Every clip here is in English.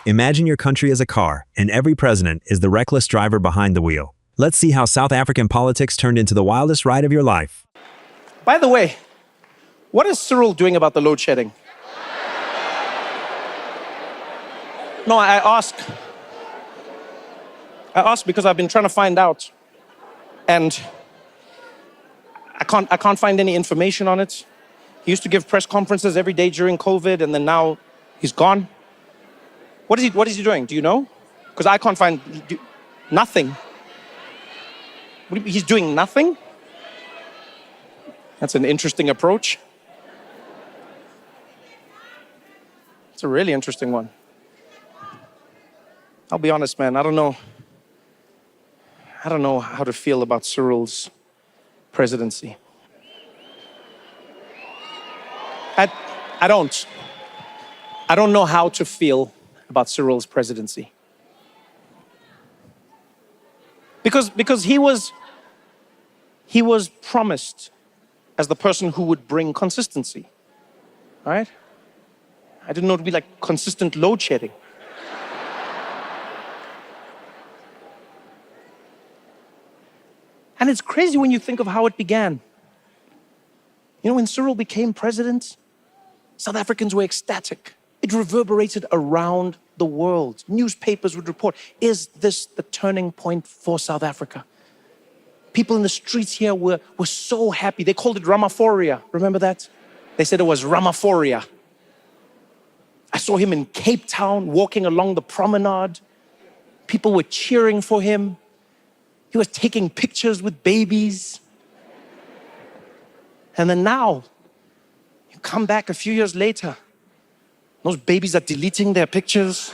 Imagine your country as a car, and every president is the reckless driver behind the wheel. Let's see how South African politics turned into the wildest ride of your life. By the way, what is Cyril doing about the load shedding? No, I ask because I've been trying to find out, and I can't find any information on it. He used to give press conferences every day during COVID, and then now he's gone. What is he doing? Do you know? Because I can't find nothing. He's doing nothing? That's an interesting approach. It's a really interesting one. I'll be honest, man, I don't know how to feel about Cyril's presidency. I don't know how to feel about Cyril's presidency. Because he was promised as the person who would bring consistency, right? I didn't know it would be like consistent load shedding. And it's crazy when you think of how it began. You know, when Cyril became president, South Africans were ecstatic. It reverberated around the world. Newspapers would report, is this the turning point for South Africa? People in the streets here were so happy. They called it Ramaphoria. Remember that? They said it was Ramaphoria. I saw him in Cape Town walking along the promenade. People were cheering for him. He was taking pictures with babies. And then now, you come back a few years later, those babies are deleting their pictures.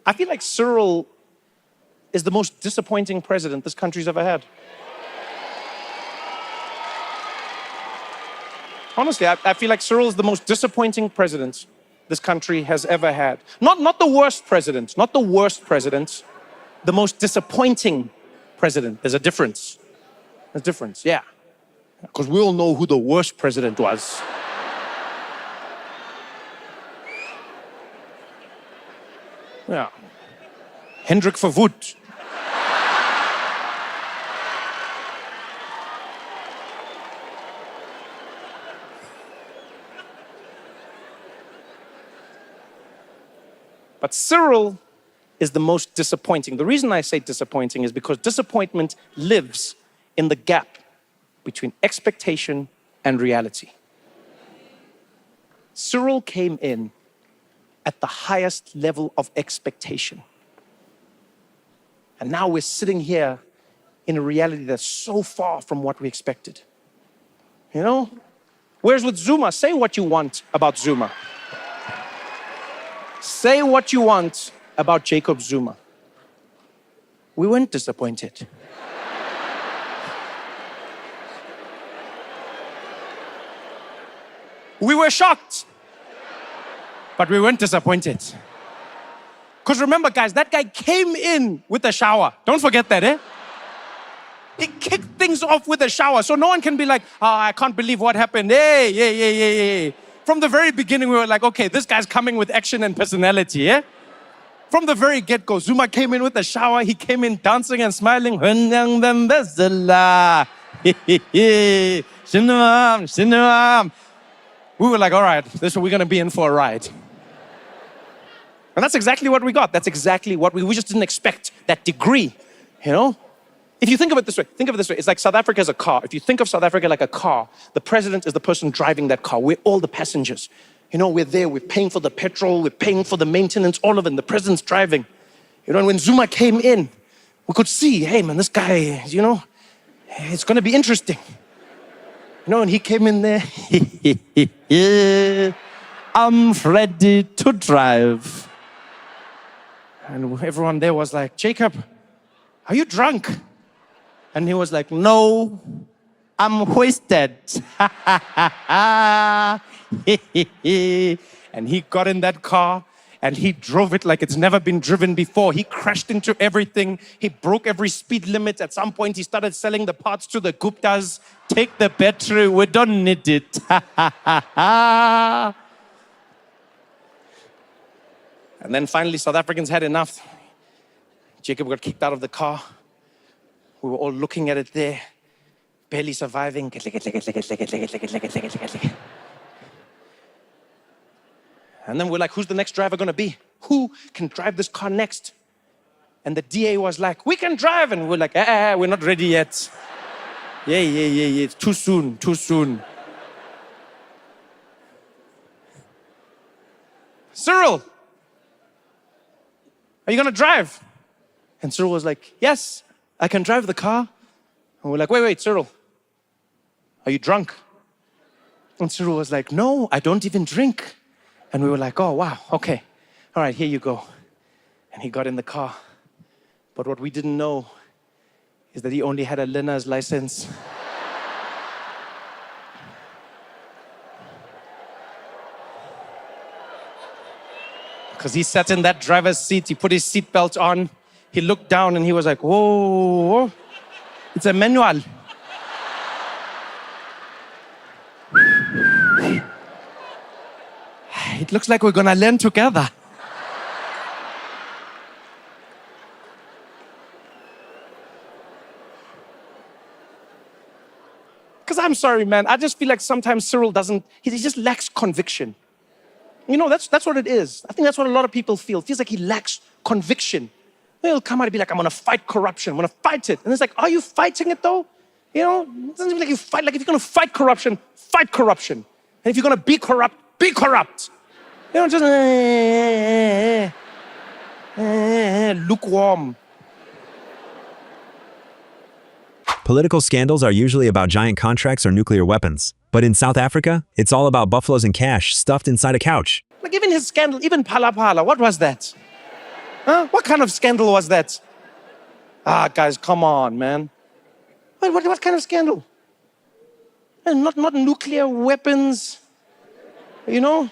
I feel like Cyril is the most disappointing president this country's ever had. Honestly, I feel like Cyril is the most disappointing president this country has ever had. Not the worst president, not the worst president, the most disappointing president. There's a difference. There's a difference, yeah. Because we all know who the worst president was. Yeah. Hendrik Verwoerd. But Cyril is the most disappointing. The reason I say disappointing is because disappointment lives in the gap between expectation and reality. Cyril came in at the highest level of expectation. And now we're sitting here in a reality that's so far from what we expected. You know? Whereas with Zuma, say what you want about Zuma. Say what you want about Jacob Zuma. We weren't disappointed. We were shocked, but we weren't disappointed. Because remember, guys, that guy came in with a shower. Don't forget that, eh? He kicked things off with a shower, so no one can be like, oh, I can't believe what happened. Hey. From the very beginning, we were like, okay, this guy's coming with action and personality, eh? From the very get-go, Zuma came in with a shower. He came in dancing and smiling. We were like, all right, this is what we're going to be in for a ride. And that's exactly what we got. That's exactly what we just didn't expect that degree, you know? If you think of it this way, it's like South Africa is a car. If you think of South Africa like a car, the president is the person driving that car. We're all the passengers. You know, we're there, we're paying for the petrol, we're paying for the maintenance, all of it, and the president's driving. You know, and when Zuma came in, we could see, hey man, this guy, you know, it's gonna be interesting. You know, and he came in there, I'm ready to drive. And everyone there was like, Jacob, are you drunk? And he was like, no, I'm wasted. And he got in that car and he drove it like it's never been driven before. He crashed into everything. He broke every speed limit. At some point, he started selling the parts to the Guptas. Take the battery, we don't need it. And then finally, South Africans had enough. Jacob got kicked out of the car. We were all looking at it there, barely surviving. And then we're like, who's the next driver gonna be? Who can drive this car next? And the DA was like, we can drive. And we're like, we're not ready yet. Yeah, it's too soon. Cyril, are you gonna drive? And Cyril was like, yes, I can drive the car. And we're like, wait, Cyril, are you drunk? And Cyril was like, no, I don't even drink. And we were like, oh, wow, okay. All right, here you go. And he got in the car. But what we didn't know is that he only had a learner's license. Because he sat in that driver's seat, he put his seatbelt on, he looked down and he was like, whoa, it's a manual. It looks like we're gonna learn together. Because I'm sorry, man, I just feel like sometimes Cyril he just lacks conviction. You know, that's what it is. I think that's what a lot of people feel. It feels like he lacks conviction. He'll come out and be like, I'm gonna fight corruption, I'm gonna fight it. And it's like, are you fighting it though? You know, it doesn't feel like you fight. Like if you're gonna fight corruption, fight corruption. And if you're gonna be corrupt. You know, just lukewarm. Political scandals are usually about giant contracts or nuclear weapons. But in South Africa, it's all about buffaloes and cash stuffed inside a couch. Like even his scandal, even Phala, what was that? Huh? What kind of scandal was that? Guys, come on, man. What kind of scandal? Not nuclear weapons, you know?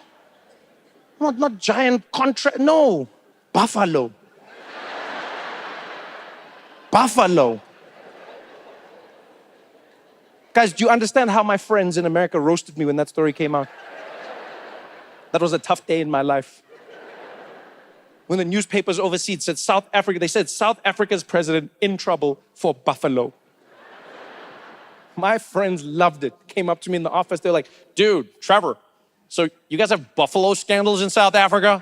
Not giant contract, no. Buffalo. Guys, do you understand how my friends in America roasted me when that story came out? That was a tough day in my life. When the newspapers overseas said South Africa, they said South Africa's president in trouble for buffalo. My friends loved it. Came up to me in the office, they're like, dude, Trevor, so you guys have buffalo scandals in South Africa?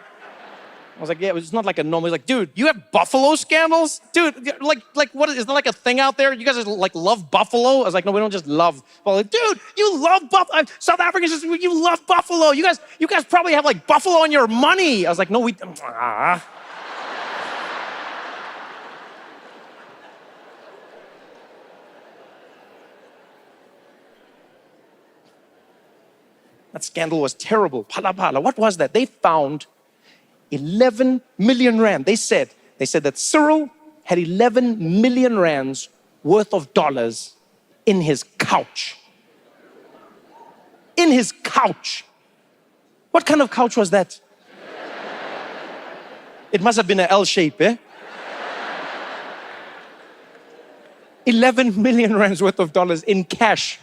I was like, yeah, it's not like a normal. He's like, dude, you have buffalo scandals? Dude, like what is that like a thing out there? You guys like love buffalo? I was like, no, we don't just love buffalo. Like, dude, you love buffalo. South Africans just, you love buffalo. You guys probably have like buffalo on your money. I was like, no, we, That scandal was terrible. Phala. What was that? They found 11 million rand. They said that Cyril had 11 million rands worth of dollars in his couch. In his couch. What kind of couch was that? It must have been an L shape, eh? 11 million rands worth of dollars in cash.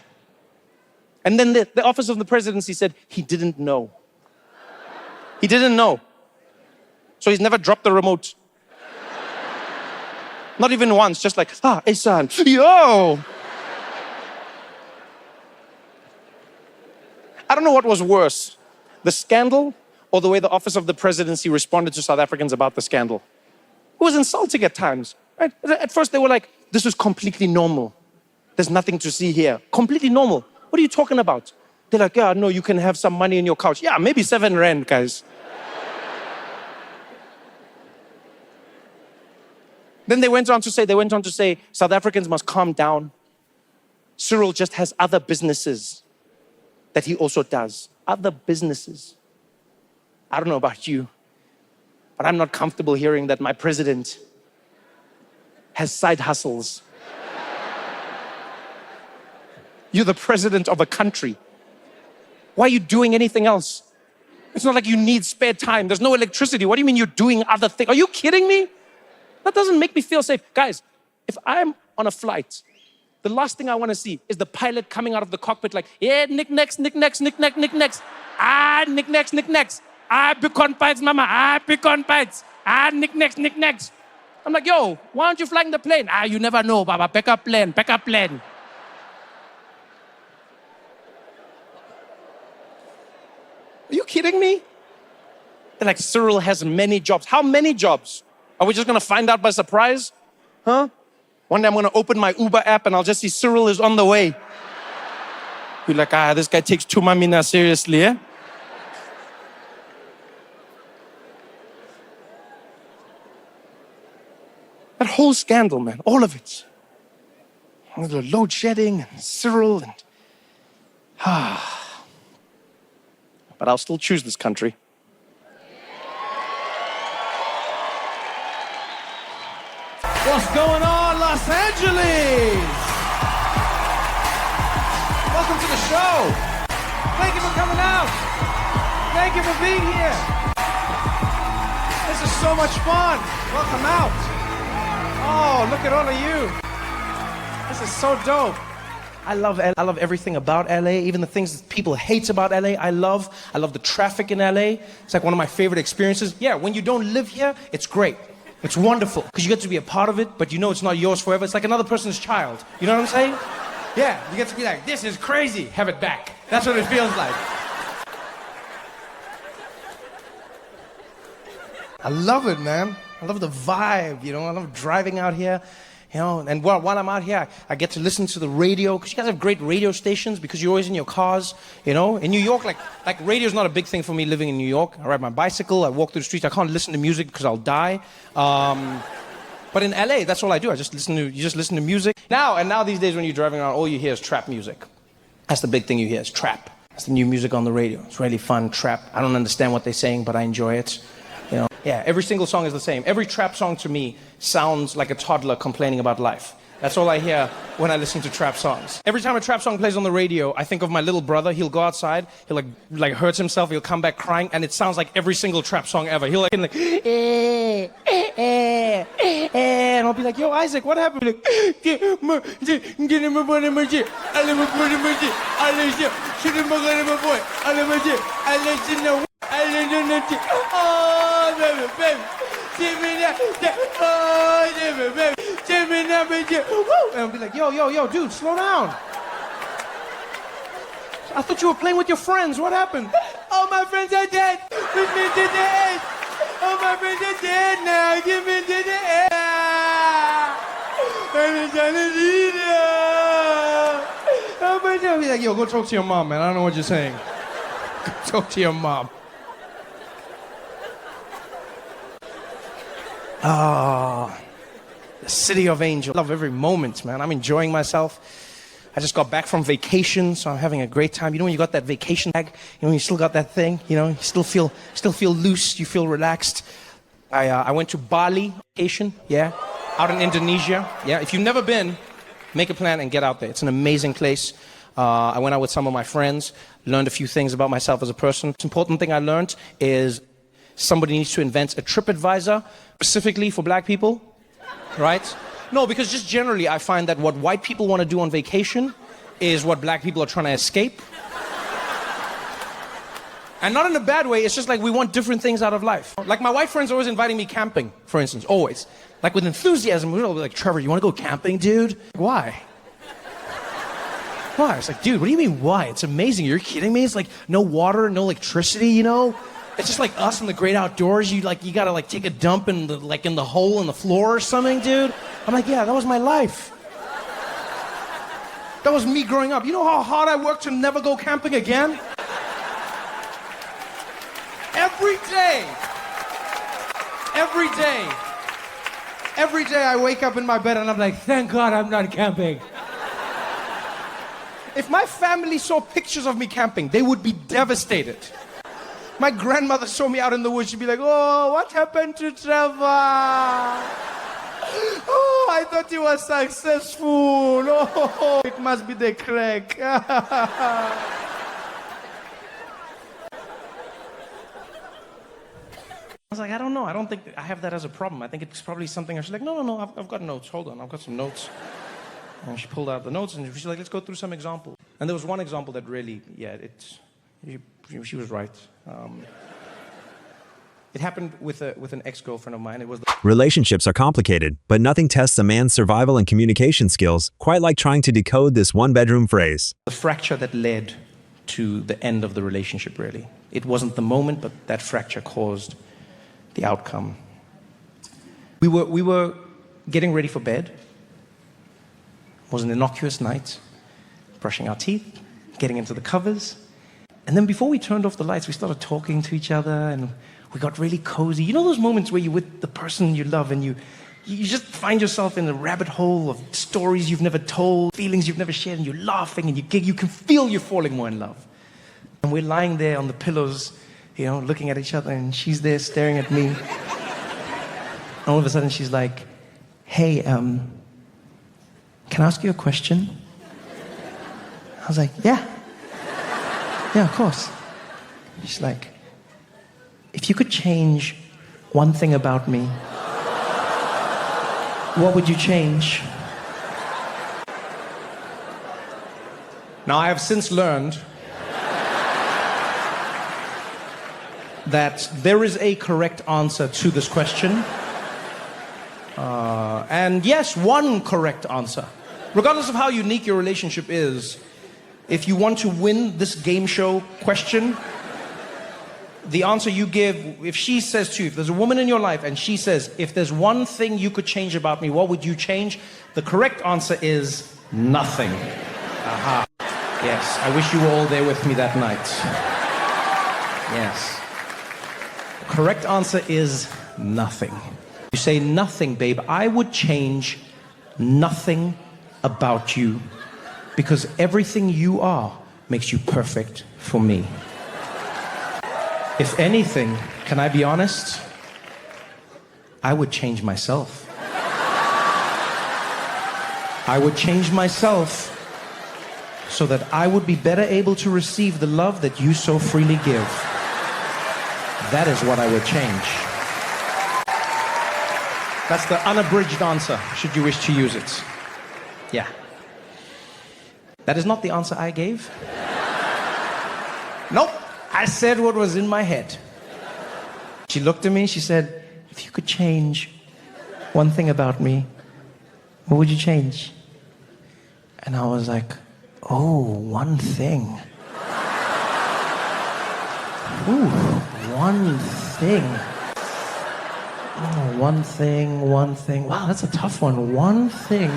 And then the office of the presidency said he didn't know. He didn't know. So he's never dropped the remote. Not even once, just like, hey son, yo! I don't know what was worse, the scandal or the way the office of the presidency responded to South Africans about the scandal. It was insulting at times, right? At first they were like, this is completely normal. There's nothing to see here. Completely normal. What are you talking about? They're like, yeah, no, you can have some money in your couch. Yeah, maybe 7 rand, guys. Then they went on to say, South Africans must calm down. Cyril just has other businesses that he also does. Other businesses. I don't know about you, but I'm not comfortable hearing that my president has side hustles. You're the president of a country. Why are you doing anything else? It's not like you need spare time. There's no electricity. What do you mean you're doing other things? Are you kidding me? That doesn't make me feel safe. Guys, if I'm on a flight, the last thing I want to see is the pilot coming out of the cockpit like, yeah, knickknacks, knickknacks, knickknack, knickknacks. Ah, knickknacks, knickknacks. Ah, pecan pies, mama. Ah, pecan pies. Ah, knickknacks, knickknacks. I'm like, yo, why aren't you flying the plane? Ah, you never know, Baba. Pick up plane, pick up plane. Are you kidding me? They're like, Cyril has many jobs. How many jobs? Are we just gonna find out by surprise? Huh? One day I'm gonna open my Uber app and I'll just see Cyril is on the way. You're like, this guy takes Tumamina seriously, eh? That whole scandal, man, all of it. And the load shedding and Cyril and... But I'll still choose this country. What's going on, Los Angeles? Welcome to the show. Thank you for coming out. Thank you for being here. This is so much fun. Welcome out. Oh, look at all of you. This is so dope. I love everything about LA, even the things that people hate about LA. I love the traffic in LA. It's like one of my favorite experiences. Yeah, when you don't live here, it's great. It's wonderful because you get to be a part of it, but you know it's not yours forever. It's like another person's child. You know what I'm saying? Yeah, you get to be like, this is crazy. Have it back. That's what it feels like. I love it, man. I love the vibe, you know. I love driving out here, you know. And while I'm out here, I get to listen to the radio because you guys have great radio stations because you're always in your cars, you know. In New York, like radio's not a big thing for me living in New York. I ride my bicycle, I walk through the streets. I can't listen to music because I'll die. But in LA, that's all I do. You just listen to music. Now these days when you're driving around, all you hear is trap music. That's the big thing you hear is trap. That's the new music on the radio. It's really fun, trap. I don't understand what they're saying, but I enjoy it. You know, yeah, every single song is the same. Every trap song to me sounds like a toddler complaining about life. That's all I hear when I listen to trap songs. Every time a trap song plays on the radio, I think of my little brother. He'll go outside, he'll like hurts himself, he'll come back crying, and it sounds like every single trap song ever. He'll and I'll be like, yo, Isaac, what happened? And I'll be like, yo, dude, slow down. I thought you were playing with your friends. What happened? All my friends are dead. Push me to the edge. All my friends are dead now. Give me to the edge. I'll be like, yo, go talk to your mom, man. I don't know what you're saying. Go talk to your mom. The city of angels. I love every moment, man. I'm enjoying myself. I just got back from vacation, so I'm having a great time. You know when you got that vacation bag, you know, you still got that thing, you know, you still feel loose, you feel relaxed. I went to Bali vacation, yeah, out in Indonesia. Yeah, if you've never been, make a plan and get out there. It's an amazing place. I went out with some of my friends, learned a few things about myself as a person. The important thing I learned is somebody needs to invent a TripAdvisor specifically for black people, right? No, because just generally I find that what white people want to do on vacation is what black people are trying to escape. And not in a bad way, it's just like we want different things out of life. Like my white friends are always inviting me camping, for instance, always. Like with enthusiasm, we're like, Trevor, you want to go camping, dude? Why? Why? It's like, dude, what do you mean why? It's amazing, you're kidding me? It's like no water, no electricity, you know? It's just like us in the great outdoors. You gotta take a dump in the hole in the floor or something, dude. I'm like, yeah, that was my life. That was me growing up. You know how hard I worked to never go camping again? Every day I wake up in my bed and I'm like, thank God I'm not camping. If my family saw pictures of me camping, they would be devastated. My grandmother saw me out in the woods. She'd be like, oh, what happened to Trevor? Oh, I thought he was successful. Oh, it must be the crack. was like, I don't know. I don't think I have that as a problem. I think it's probably something. She's like, no. I've got notes. Hold on. I've got some notes. And she pulled out the notes and she's like, let's go through some examples. And there was one example that really, she was right. It happened with an ex-girlfriend of mine. It was Relationships are complicated, but nothing tests a man's survival and communication skills quite like trying to decode this one-bedroom phrase. the fracture that led to the end of the relationship, really. It wasn't the moment, but that fracture caused the outcome. We were getting ready for bed. It was an innocuous night, brushing our teeth, getting into the covers. And then before we turned off the lights, we started talking to each other and we got really cozy. You know those moments where you're with the person you love and you just find yourself in a rabbit hole of stories you've never told, feelings you've never shared, and you're laughing and you can feel you're falling more in love. And we're lying there on the pillows, looking at each other, and she's there staring at me. And all of a sudden she's like, hey, can I ask you a question? I was like, yeah, of course. She's like, if you could change one thing about me, what would you change? Now, I have since learned that there is a correct answer to this question. And yes, one correct answer. Regardless of how unique your relationship is, if you want to win this game show question, the answer you give, if she says to you, if there's a woman in your life and she says, if there's one thing you could change about me, what would you change? The correct answer is nothing. Aha. Yes, I wish you were all there with me that night. Yes. The correct answer is nothing. You say nothing, babe. I would change nothing about you because everything you are makes you perfect for me. If anything, can I be honest? I would change myself. I would change myself so that I would be better able to receive the love that you so freely give. That is what I would change. That's the unabridged answer, should you wish to use it. Yeah. That is not the answer I gave. Nope. I said what was in my head. She looked at me, she said, if you could change one thing about me, what would you change? And I was like, oh, one thing. Ooh, one thing. Oh, one thing. Wow, that's a tough one. One thing.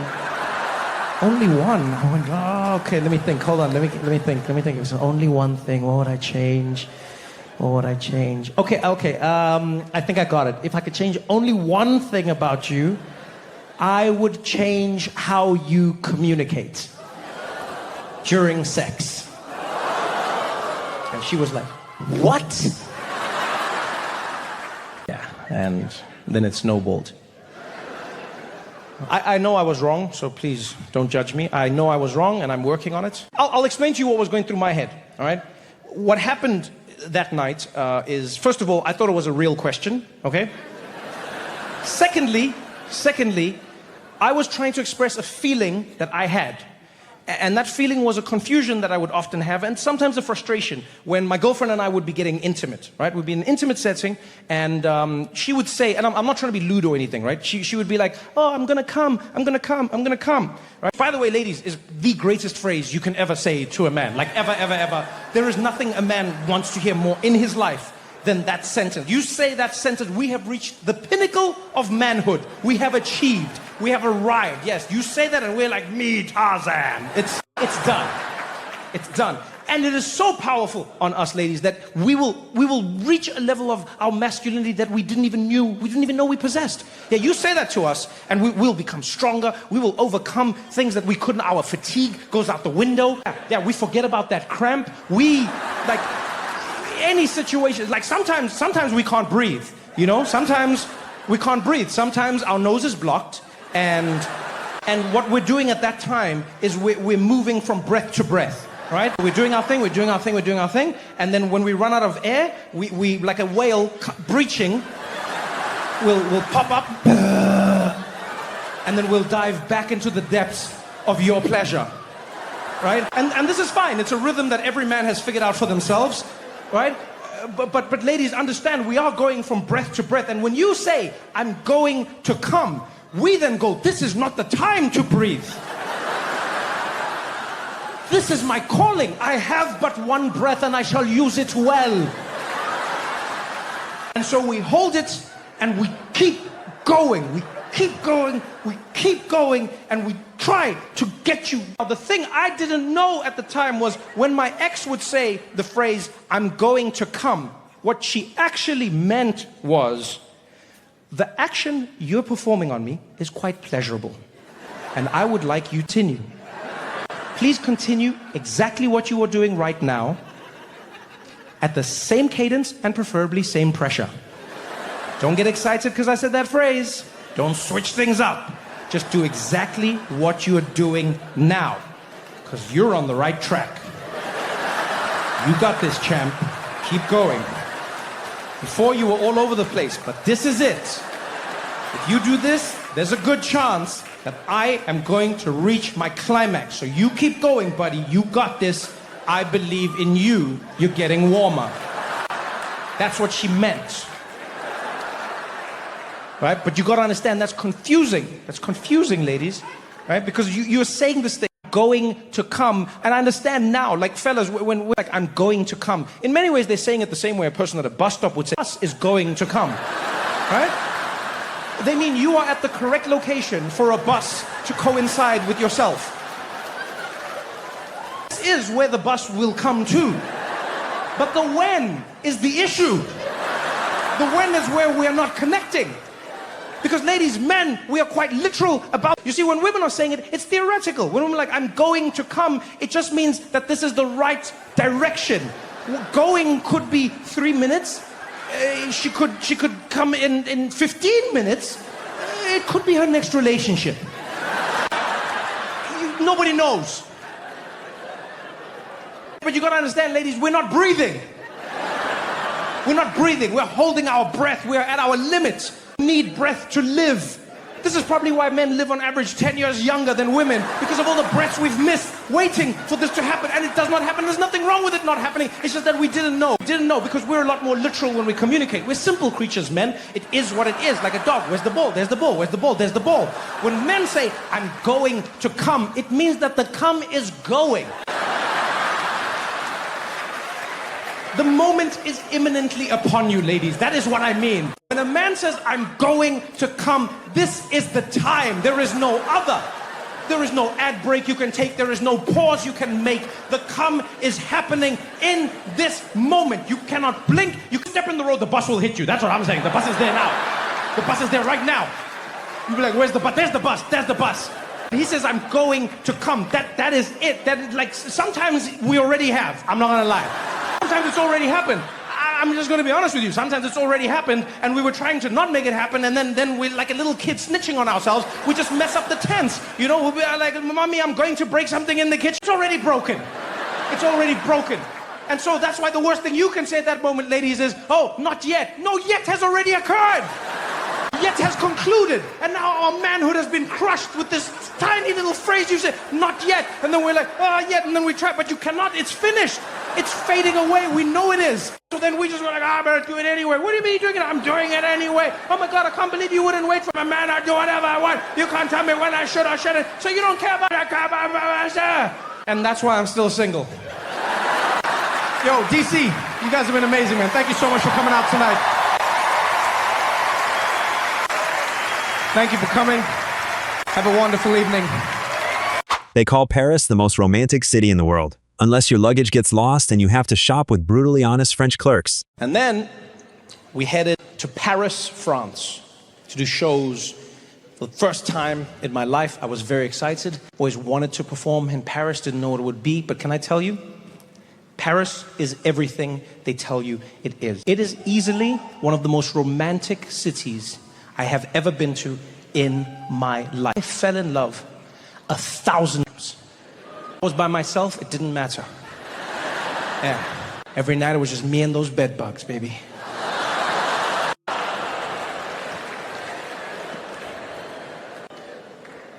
Only one. I went, oh, okay, let me think. Hold on, let me think. If it's only one thing, what would I change? Okay, I think I got it. If I could change only one thing about you, I would change how you communicate during sex. And she was like, what? Yeah, and then it snowballed. I know I was wrong, so please don't judge me. I know I was wrong, and I'm working on it. I'll explain to you what was going through my head, all right? What happened that night is, first of all, I thought it was a real question, okay? Secondly, I was trying to express a feeling that I had. And that feeling was a confusion that I would often have, and sometimes a frustration when my girlfriend and I would be getting intimate, right? We'd be in an intimate setting, and she would say, and I'm not trying to be lewd or anything, right? She would be like, oh, I'm gonna come, right? By the way, ladies, is the greatest phrase you can ever say to a man, like ever. There is nothing a man wants to hear more in his life than that sentence. You say that sentence, we have reached the pinnacle of manhood. We have achieved. We have arrived. Yes, you say that and we're like, me, Tarzan. It's done. It's done. And it is so powerful on us ladies that we will reach a level of our masculinity that we didn't even know we possessed. Yeah, you say that to us and we'll become stronger. We will overcome things that we couldn't. Our fatigue goes out the window. Yeah, we forget about that cramp. We, like, any situation, like sometimes we can't breathe, you know? Sometimes we can't breathe. Sometimes our nose is blocked. And what we're doing at that time is we're moving from breath to breath, right? We're doing our thing, and then when we run out of air, we like a whale breaching, we'll pop up, and then we'll dive back into the depths of your pleasure, right? And this is fine. It's a rhythm that every man has figured out for themselves, right? But ladies, understand, we are going from breath to breath. And when you say, I'm going to come, we then go, this is not the time to breathe. This is my calling. I have but one breath and I shall use it well. And so we hold it and we keep going. We keep going, we keep going, and we try to get you. Now, the thing I didn't know at the time was when my ex would say the phrase, I'm going to come, what she actually meant was, the action you're performing on me is quite pleasurable, and I would like you to continue. Please continue exactly what you are doing right now, at the same cadence and preferably same pressure. Don't get excited because I said that phrase. Don't switch things up. Just do exactly what you're doing now, because you're on the right track. You got this, champ. Keep going. Before you were all over the place, but this is it. If you do this, there's a good chance that I am going to reach my climax. So you keep going, buddy. You got this. I believe in you. You're getting warmer. That's what she meant. Right? But you got to understand, that's confusing. That's confusing, ladies. Right? Because you're saying this thing, going to come. And I understand now, like fellas, when we're like, I'm going to come. In many ways, they're saying it the same way a person at a bus stop would say, bus is going to come. Right? They mean you are at the correct location for a bus to coincide with yourself. This is where the bus will come to. But the when is the issue. The when is where we are not connecting. Because ladies, men, we are quite literal about... You see, when women are saying it, it's theoretical. When women are like, I'm going to come, it just means that this is the right direction. Going could be 3 minutes. She could come in 15 minutes. It could be her next relationship. Nobody knows. But you gotta understand, ladies, we're not breathing. We're not breathing. We're holding our breath. We're at our limits. We need breath to live. This is probably why men live on average 10 years younger than women, because of all the breaths we've missed waiting for this to happen, and it does not happen. There's nothing wrong with it not happening. It's just that we didn't know. Because we're a lot more literal when we communicate. We're simple creatures, men. It is what it is, like a dog. Where's the ball? There's the ball. Where's the ball? There's the ball. When men say, I'm going to come, it means that the come is going. The moment is imminently upon you, ladies. That is what I mean. When a man says, I'm going to come, this is the time. There is no other. There is no ad break you can take. There is no pause you can make. The come is happening in this moment. You cannot blink. You can step in the road, the bus will hit you. That's what I'm saying. The bus is there now. The bus is there right now. You'll be like, where's the bus? There's the bus. There's the bus. He says, I'm going to come. That is it. That is like, sometimes we already have. I'm not gonna lie. Sometimes it's already happened. I'm just going to be honest with you. Sometimes it's already happened, and we were trying to not make it happen, and then we're like a little kid snitching on ourselves. We just mess up the tense. You know, we'll be like, Mommy, I'm going to break something in the kitchen. It's already broken. It's already broken. And so that's why the worst thing you can say at that moment, ladies, is, oh, not yet. No, yet has already occurred. Yet has concluded. And now our manhood has been crushed with this tiny little phrase you say, not yet. And then we're like, oh, yet. And then we try, but you cannot. It's finished. It's fading away. We know it is. So then we just go like, I better do it anyway. What do you mean you're doing it? I'm doing it anyway. Oh my God, I can't believe you wouldn't wait for my man. I do whatever I want. You can't tell me when I should or shouldn't. So you don't care about it. And that's why I'm still single. Yo, DC, you guys have been amazing, man. Thank you so much for coming out tonight. Thank you for coming. Have a wonderful evening. They call Paris the most romantic city in the world, unless your luggage gets lost and you have to shop with brutally honest French clerks. And then we headed to Paris, France, to do shows. For the first time in my life, I was very excited. Always wanted to perform in Paris, didn't know what it would be, but can I tell you? Paris is everything they tell you it is. It is easily one of the most romantic cities I have ever been to in my life. I fell in love 1,000 times. I was by myself, it didn't matter. Yeah. Every night it was just me and those bed bugs, baby.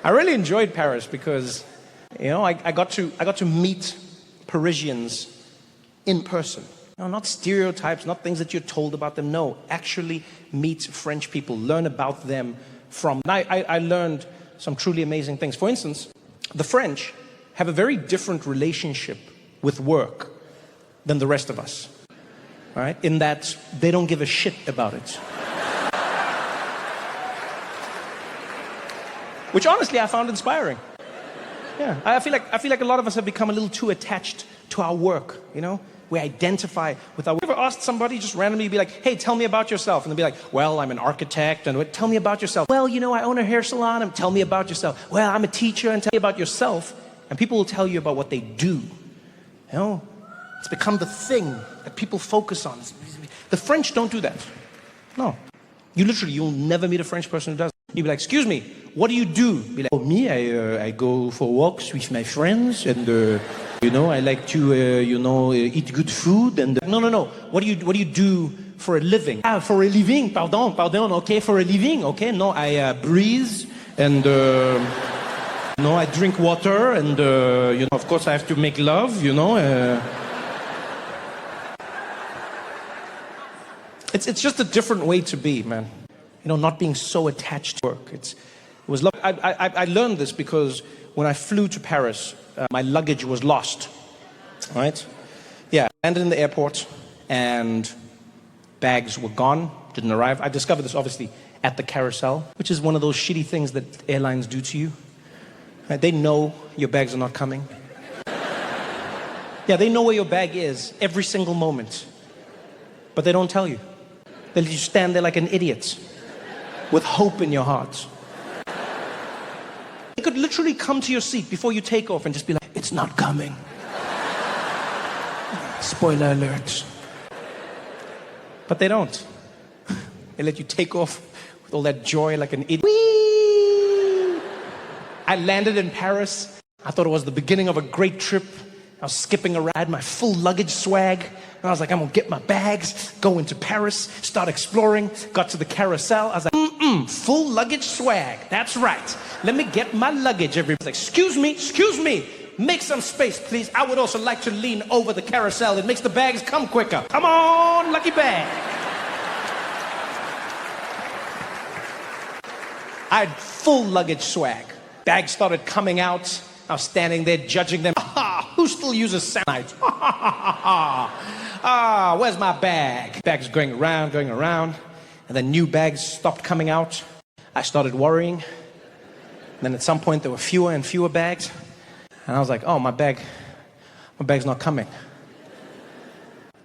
I really enjoyed Paris because, I got to meet Parisians in person. Not stereotypes, not things that you're told about them. No, actually meet French people, learn about them from. I learned some truly amazing things. For instance, the French have a very different relationship with work than the rest of us, all right? In that they don't give a shit about it. Which honestly I found inspiring. Yeah, I feel like a lot of us have become a little too attached to our work, We identify with our... You ever asked somebody just randomly, be like, hey, tell me about yourself? And they'll be like, well, I'm an architect, and tell me about yourself. Well, I own a hair salon, and tell me about yourself. Well, I'm a teacher, and tell me about yourself. And people will tell you about what they do. It's become the thing that people focus on. The French don't do that. No. You'll never meet a French person who does. You'll be like, excuse me, what do you do? Be like, me, I go for walks with my friends, and I like to eat good food. And no. What do you do for a living? For a living, pardon, okay, for a living, okay. No, I breathe, and I drink water, and of course I have to make love, It's just a different way to be, man. Not being so attached to work. It was lovely. I learned this because when I flew to Paris, my luggage was lost, right? Yeah, I landed in the airport and bags were gone, didn't arrive. I discovered this obviously at the carousel, which is one of those shitty things that airlines do to you. Right? They know your bags are not coming. Yeah, they know where your bag is every single moment, but they don't tell you. They let you stand there like an idiot with hope in your heart. They could literally come to your seat before you take off and just be like, it's not coming. Spoiler alert. But they don't. They let you take off with all that joy like an idiot. Whee! I landed in Paris. I thought it was the beginning of a great trip. I was skipping around, I had my full luggage swag. And I was like, I'm gonna get my bags, go into Paris, start exploring. Got to the carousel. I was like, full luggage swag. That's right. Let me get my luggage. Everybody's like, excuse me. Make some space, please. I would also like to lean over the carousel. It makes the bags come quicker. Come on, lucky bag. I had full luggage swag. Bags started coming out. I was standing there judging them. Who still uses sound? Where's my bag? Bags going around. And then new bags stopped coming out. I started worrying. And then at some point there were fewer and fewer bags. And I was like, my bag's not coming.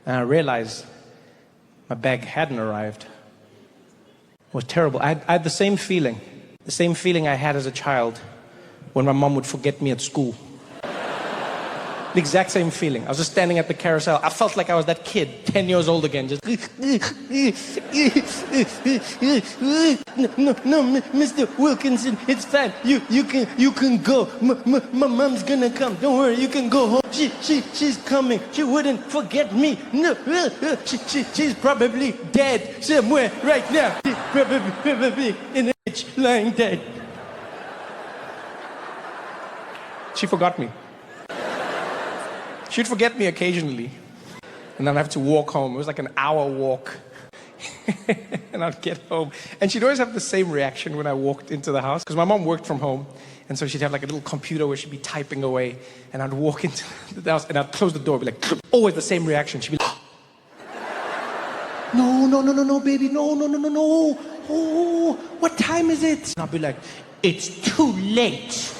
And I realized my bag hadn't arrived. It was terrible. I had the same feeling I had as a child when my mom would forget me at school. The exact same feeling. I was just standing at the carousel. I felt like I was that kid, 10 years old again, just... No, Mr. Wilkinson, it's fine. You can go. My mom's gonna come. Don't worry, you can go home. She's coming. She wouldn't forget me. No, she's probably dead somewhere right now. She's probably in a ditch, lying dead. She forgot me. She'd forget me occasionally, and then I'd have to walk home. It was like an hour walk. And I'd get home. And she'd always have the same reaction when I walked into the house, because my mom worked from home, and so she'd have like a little computer where she'd be typing away, and I'd walk into the house, and I'd close the door, be like, always the same reaction. She'd be like, no, baby, no. Oh, what time is it? And I'd be like, it's too late.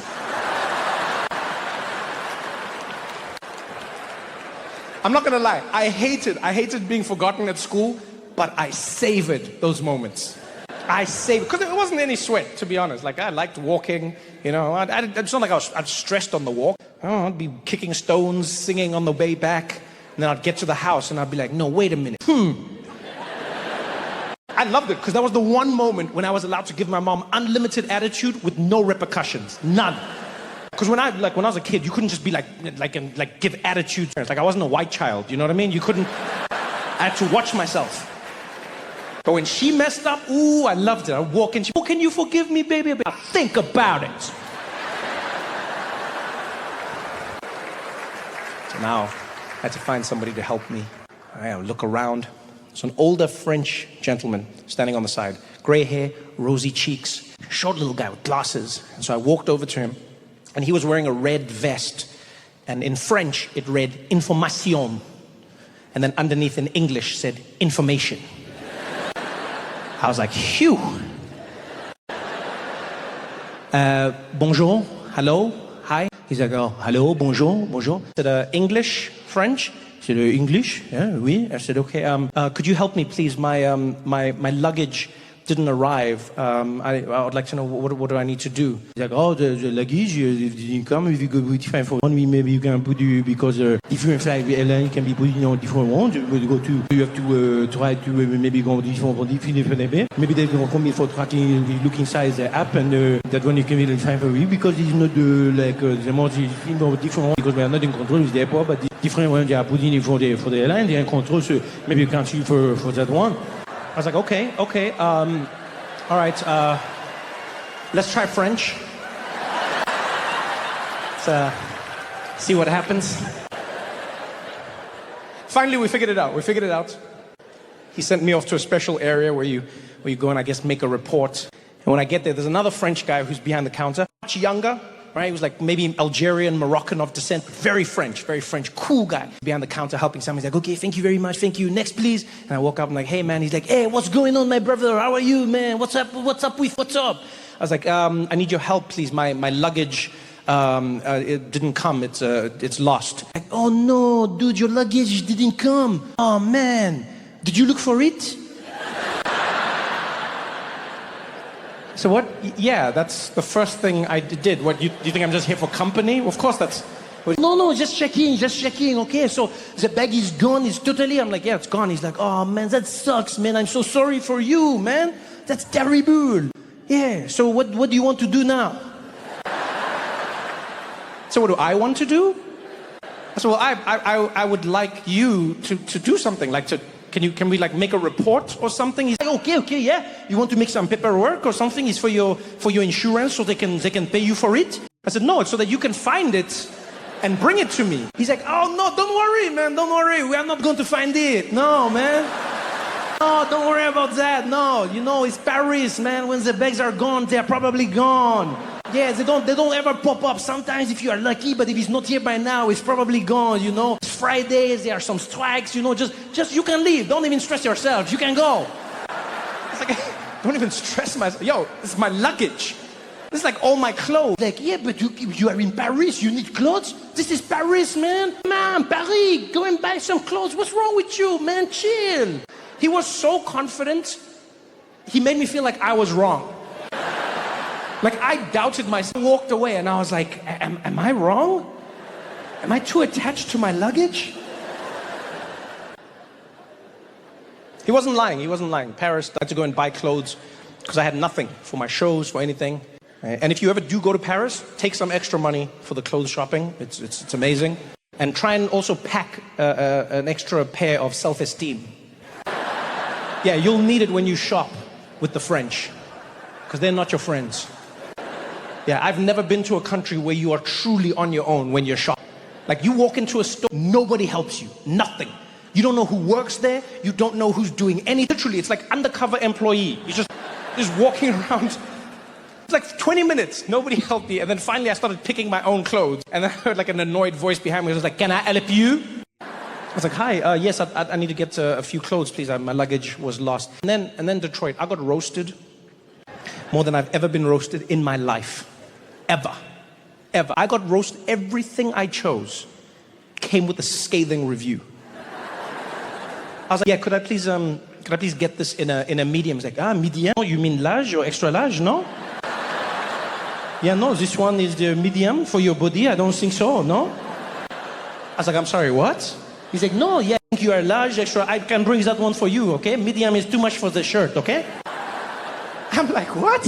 I'm not gonna lie, I hated being forgotten at school, but I savored those moments. Because it wasn't any sweat, to be honest. Like, I liked walking, it's not like I was stressed on the walk. I'd be kicking stones, singing on the way back, and then I'd get to the house and I'd be like, no, wait a minute. I loved it, because that was the one moment when I was allowed to give my mom unlimited attitude with no repercussions, none. Because when I was a kid, you couldn't just be like give attitude. Like, I wasn't a white child, you know what I mean? You couldn't. I had to watch myself. But when she messed up, I loved it. I'd walk in. Can you forgive me, baby? I'd think about it. So now I had to find somebody to help me. I look around. It's an older French gentleman standing on the side. Gray hair, rosy cheeks, short little guy with glasses. And so I walked over to him, and he was wearing a red vest. And in French, it read, information. And then underneath in English said, information. I was like, phew. Bonjour, hello, hi. He's like, oh, hello, bonjour, bonjour. I said, English, French? He said, English? Yeah, oui. I said, okay, could you help me, please? My luggage didn't arrive. I would like to know, what do I need to do? He's like, oh, the luggage didn't come. If you go with different for one, maybe you can put you, because different flight airline can be put on different ones. You have to try to maybe go different. Maybe they will come in for tracking, look inside the app, and that one you can really find for you, because it's not the more different, because we are not in control with the airport, but the different ones they are putting for the airline, they are in control, so maybe you can't see for that one. I was like, okay, all right, let's try French. Let's see what happens. Finally, we figured it out. He sent me off to a special area where you go and I guess make a report. And when I get there's another French guy who's behind the counter, much younger, right? He was like maybe Algerian, Moroccan of descent, very French, cool guy. Behind the counter helping someone. He's like, okay, thank you very much, thank you. Next, please. And I woke up, I'm like, hey, man. He's like, hey, what's going on, my brother? How are you, man? What's up? What's up? I was like, I need your help, please. My luggage, it didn't come. It's lost. Like, oh, no, dude, your luggage didn't come. Oh, man. Did you look for it? So what? Yeah, that's the first thing I did. What, do you think I'm just here for company? Of course that's... No, just checking, okay? So the bag is gone, it's totally... I'm like, yeah, it's gone. He's like, oh, man, that sucks, man. I'm so sorry for you, man. That's terrible. Yeah, so what do you want to do now? So what do I want to do? I said, well, I would like you to do something, like to... Can we like make a report or something? He's like, okay, yeah. You want to make some paperwork or something? It's for your insurance, so they can pay you for it. I said, no, it's so that you can find it and bring it to me. He's like, oh no, don't worry, man, don't worry. We are not going to find it. No, man. No, don't worry about that. No, it's Paris, man. When the bags are gone, they are probably gone. Yeah, they don't ever pop up. Sometimes if you are lucky, but if it's not here by now, it's probably gone, It's Fridays, there are some strikes, just you can leave. Don't even stress yourself. You can go. It's like, don't even stress myself. Yo, this is my luggage. This is like all my clothes. Like, yeah, but you are in Paris, you need clothes? This is Paris, man. Man, Paris, go and buy some clothes. What's wrong with you, man? Chill. He was so confident, he made me feel like I was wrong. Like I doubted myself, walked away, and I was like, am I wrong? Am I too attached to my luggage? He wasn't lying. Paris, I had to go and buy clothes because I had nothing for my shows, for anything. And if you ever do go to Paris, take some extra money for the clothes shopping. It's amazing. And try and also pack an extra pair of self-esteem. Yeah, you'll need it when you shop with the French, because they're not your friends. Yeah, I've never been to a country where you are truly on your own when you're shopping. Like you walk into a store, nobody helps you, nothing. You don't know who works there, you don't know who's doing anything. Literally, it's like undercover employee. You're just walking around. It's like 20 minutes, nobody helped me. And then finally I started picking my own clothes. And then I heard like an annoyed voice behind me. It was like, can I help you? I was like, hi, yes, I need to get a few clothes, please. My luggage was lost. And then Detroit, I got roasted more than I've ever been roasted in my life. Ever. I got roasted. Everything I chose came with a scathing review. I was like, yeah, could I please get this in a medium? It's like, medium? You mean large or extra large, no? Yeah, no, this one is the medium for your body. I don't think so, no? I was like, I'm sorry, what? He's like, no, yeah, I think you are large, extra. I can bring that one for you, okay? Medium is too much for the shirt, okay? I'm like, what?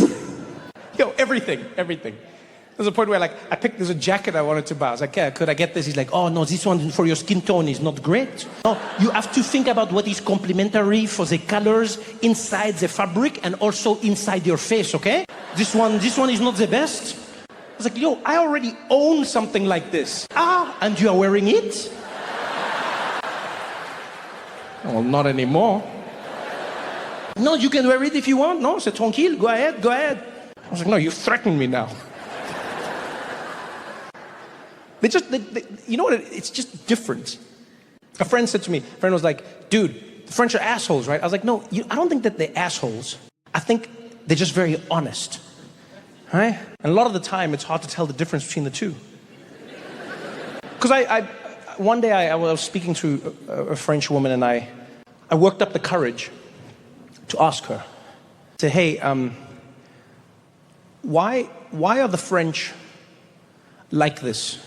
Yo, everything. There's a point where there's a jacket I wanted to buy. I was like, yeah, could I get this? He's like, oh no, this one for your skin tone is not great. No, you have to think about what is complementary for the colors inside the fabric and also inside your face, okay? This one is not the best. I was like, yo, I already own something like this. And you are wearing it? Well, not anymore. No, you can wear it if you want. No, c'est tranquille. Go ahead, go ahead. I was like, no, you threaten me now. They, you know what? It's just different. A friend said to me, a friend was like, dude, the French are assholes, right? I was like, no, I don't think that they're assholes. I think they're just very honest, right? And a lot of the time, it's hard to tell the difference between the two. Because one day I was speaking to a French woman, and I worked up the courage to ask her, say, hey, why are the French like this?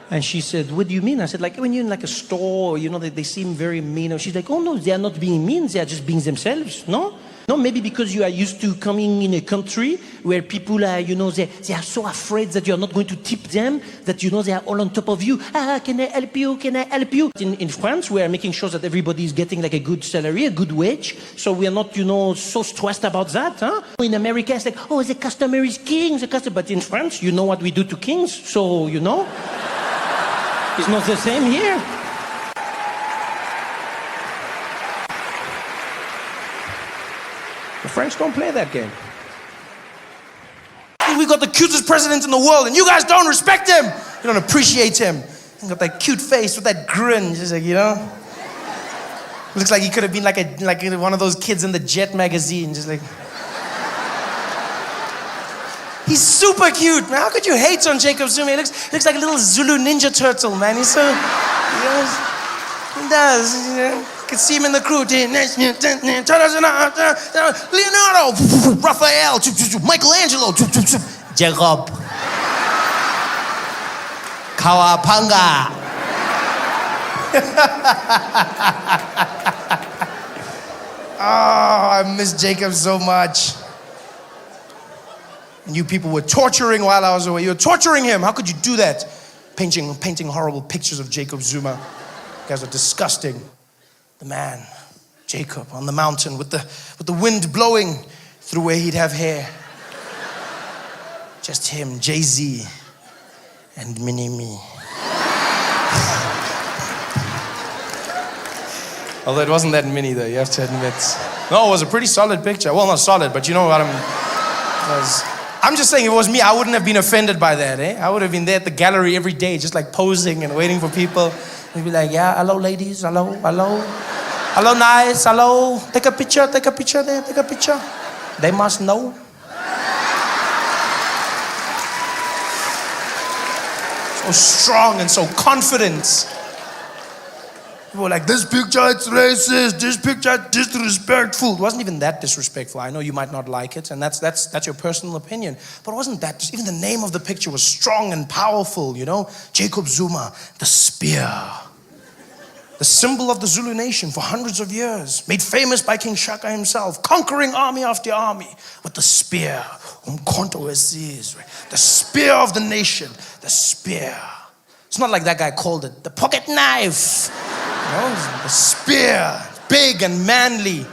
And she said, what do you mean? I said, like when you're in like a store, you know, they seem very mean. She's like, oh no, they are not being mean, they are just being themselves, no? No, maybe because you are used to coming in a country where people are, you know, they are so afraid that you are not going to tip them, that, you know, they are all on top of you. Can I help you? Can I help you? In France, we are making sure that everybody is getting like a good salary, a good wage. So we are not, you know, so stressed about that. Huh? In America, it's like, oh, the customer is king. But in France, you know what we do to kings. So, you know, it's not the same here. The French don't play that game. We got the cutest president in the world, and you guys don't respect him. You don't appreciate him. He got that cute face with that grin, just like, you know. Looks like he could have been like one of those kids in the Jet magazine, just like. He's super cute, man. How could you hate on Jacob Zuma? He looks like a little Zulu Ninja Turtle, man. He's so, you know, he does, you know. You can see him in the crew. Leonardo, Raphael, Michelangelo, Jacob, Kawapanga. Oh, I miss Jacob so much. And you people were torturing while I was away. You were torturing him. How could you do that? Painting horrible pictures of Jacob Zuma. You guys are disgusting. The man, Jacob, on the mountain with the wind blowing through where he'd have hair. Just him, Jay-Z, and Mini-Me. Although it wasn't that mini though, you have to admit. No, it was a pretty solid picture. Well, not solid, but you know what I'm just saying, if it was me, I wouldn't have been offended by that, eh? I would have been there at the gallery every day, just like posing and waiting for people. They'd be like, yeah, hello ladies, hello, hello. Hello nice, hello. Take a picture there, take a picture. They must know. So strong and so confident. People were like, this picture, it's racist. This picture, disrespectful. It wasn't even that disrespectful. I know you might not like it, and that's your personal opinion. But it wasn't that. Even the name of the picture was strong and powerful, you know? Jacob Zuma, the spear. The symbol of the Zulu nation for hundreds of years, made famous by King Shaka himself, conquering army after army with the spear. The spear of the nation, the spear. It's not like that guy called it the pocket knife. You know, the spear, big and manly.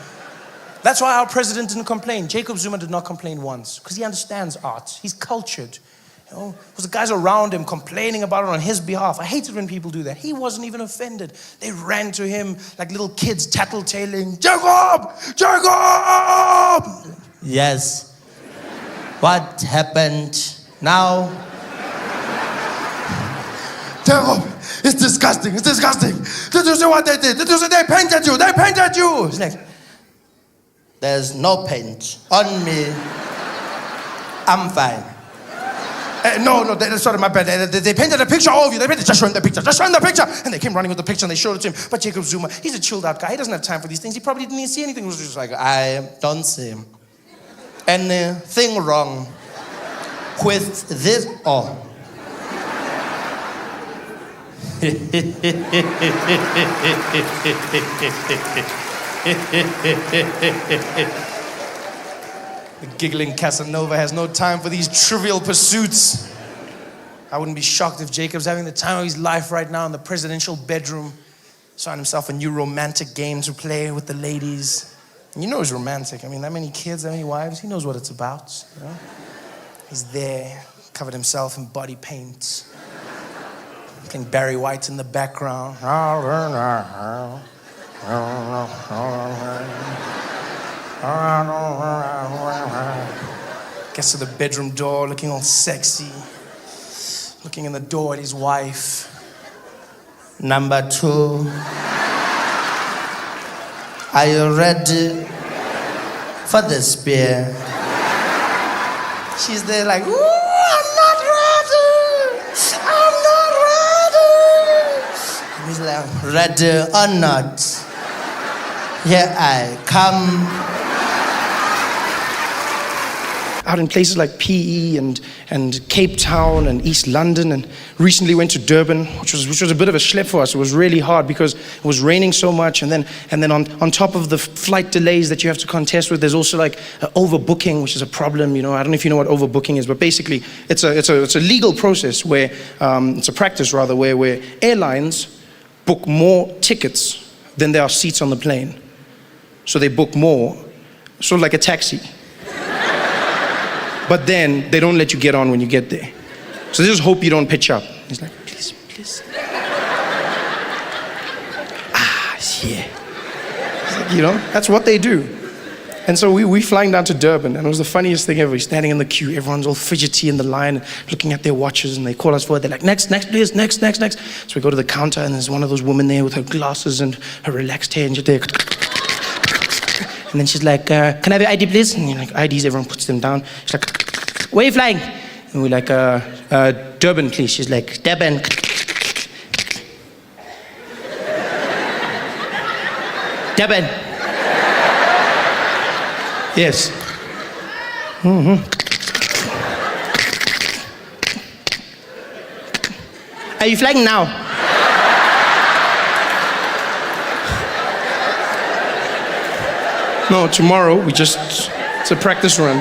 That's why our president didn't complain. Jacob Zuma did not complain once, because he understands art. He's cultured. You know, because the guys around him complaining about it on his behalf. I hate it when people do that. He wasn't even offended. They ran to him like little kids tattletaling. Jacob! Jacob! Yes. What happened now? Jacob, it's disgusting. It's disgusting. Did you see what they did? Did you see they painted you? They painted you. It's like, there's no paint on me. I'm fine. No, sorry, my bad. They painted a picture of you. They painted, just show him the picture. Just show him the picture. And they came running with the picture and they showed it to him. But Jacob Zuma, he's a chilled out guy. He doesn't have time for these things. He probably didn't even see anything. He was just like, I don't see anything wrong with this. Oh. The giggling Casanova has no time for these trivial pursuits. I wouldn't be shocked if Jacob's having the time of his life right now in the presidential bedroom. Found himself a new romantic game to play with the ladies. And you know he's romantic. I mean, that many kids, that many wives, he knows what it's about. You know? He's there, Covered himself in body paint. I think Barry White's in the background. Gets to the bedroom door looking all sexy. Looking in the door at his wife. Number 2. Are you ready for this beer? She's there like, ooh, I'm not ready. I'm not ready. And he's like, ready or not? Here I come. Out in places like PE and Cape Town and East London, and recently went to Durban, which was a bit of a schlep for us. It was really hard because it was raining so much, and then on top of the flight delays that you have to contest with, there's also like overbooking, which is a problem. You know, I don't know if you know what overbooking is, but basically it's a legal process where it's a practice rather where airlines book more tickets than there are seats on the plane, so they book more, sort of like a taxi. But then they don't let you get on when you get there. So they just hope you don't pitch up. He's like, please, please. It's here. It's like, you know, that's what they do. And so we flying down to Durban, and it was the funniest thing ever. We're standing in the queue, everyone's all fidgety in the line, looking at their watches, and they call us forward. They're like, next, please, next. So we go to the counter, and there's one of those women there with her glasses and her relaxed hair, and she's there. And then she's like, can I have your ID, please? And you're like, IDs, everyone puts them down. She's like, where are you flying? And we're like, Durban, please. She's like, Durban. Durban. Yes. Mm-hmm. Are you flying now? No, tomorrow, it's a practice run.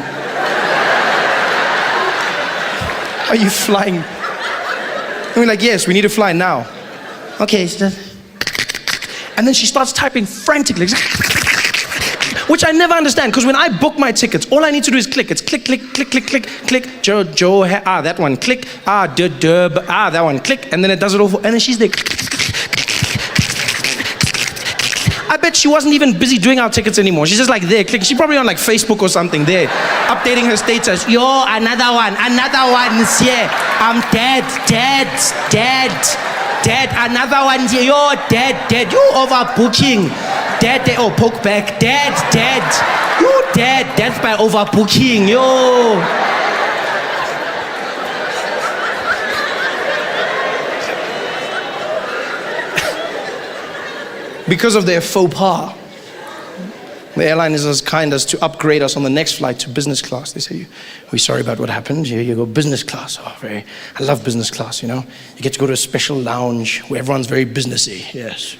Are you flying? And we're like, yes, we need to fly now. Okay. And then she starts typing frantically, which I never understand, because when I book my tickets, all I need to do is click. It's click, click. Joe, that one, click. That one, click. And then it does it all and then she's there. I bet she wasn't even busy doing our tickets anymore. She's just like there, clicking. She's probably on like Facebook or something there, updating her status. Yo, another one is here. I'm dead. Another one here. Yo, dead. You overbooking. Dead. Oh, poke back. Dead. You dead. Death by overbooking. Yo. Because of their faux pas, the airline is as kind as to upgrade us on the next flight to business class. They say, we're sorry about what happened. Here you go, business class. I love business class, you know. You get to go to a special lounge where everyone's very businessy, yes.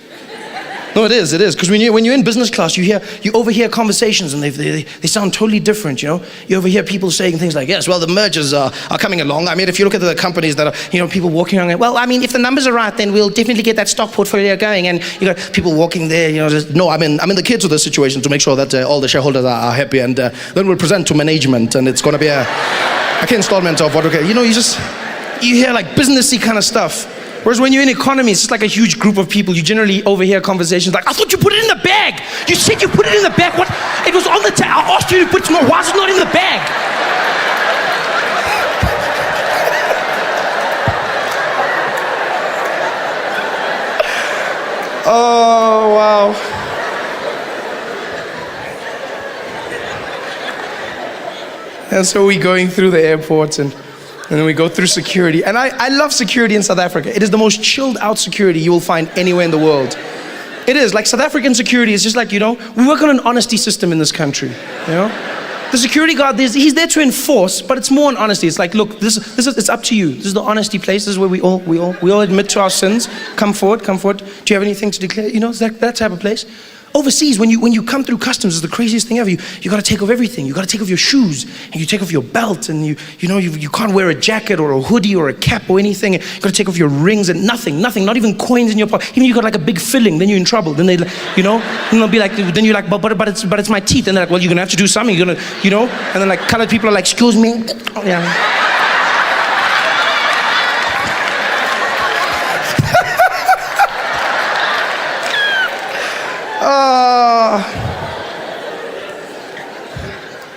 No, it is, because when you're in business class, you overhear conversations, and they sound totally different, you know. You overhear people saying things like, yes, well, the mergers are coming along. I mean, if you look at the companies that are, you know, people walking around, well, I mean, if the numbers are right, then we'll definitely get that stock portfolio going. And you got people walking there, you know, no, I'm in the kids of the situation to make sure that all the shareholders are happy, and then we'll present to management, and it's going to be a installment of what, okay, you know, you hear like businessy kind of stuff. Whereas when you're in economy, it's just like a huge group of people. You generally overhear conversations like, I thought you put it in the bag. You said you put it in the bag. What? It was on the table. I asked you to put it more. Why is it not in the bag? Oh, wow. And so we're going through the airports, and then we go through security. And I love security in South Africa. It is the most chilled out security you will find anywhere in the world. It is. Like, South African security is just like, you know, we work on an honesty system in this country, you know? The security guard, he's there to enforce, but it's more on honesty. It's like, look, it's up to you. This is the honesty place. This is where we all admit to our sins. Come forward. Do you have anything to declare? You know, it's like that type of place. Overseas, when you come through customs, it's the craziest thing ever. You got to take off everything. You got to take off your shoes, and you take off your belt, and you can't wear a jacket or a hoodie or a cap or anything. You got to take off your rings and nothing, not even coins in your pocket. Even you got like a big filling, then you're in trouble. Then and they'll be like, then you're like, but it's my teeth. And they're like, well, you're gonna have to do something. You're gonna, you know. And then like colored people are like, excuse me, yeah.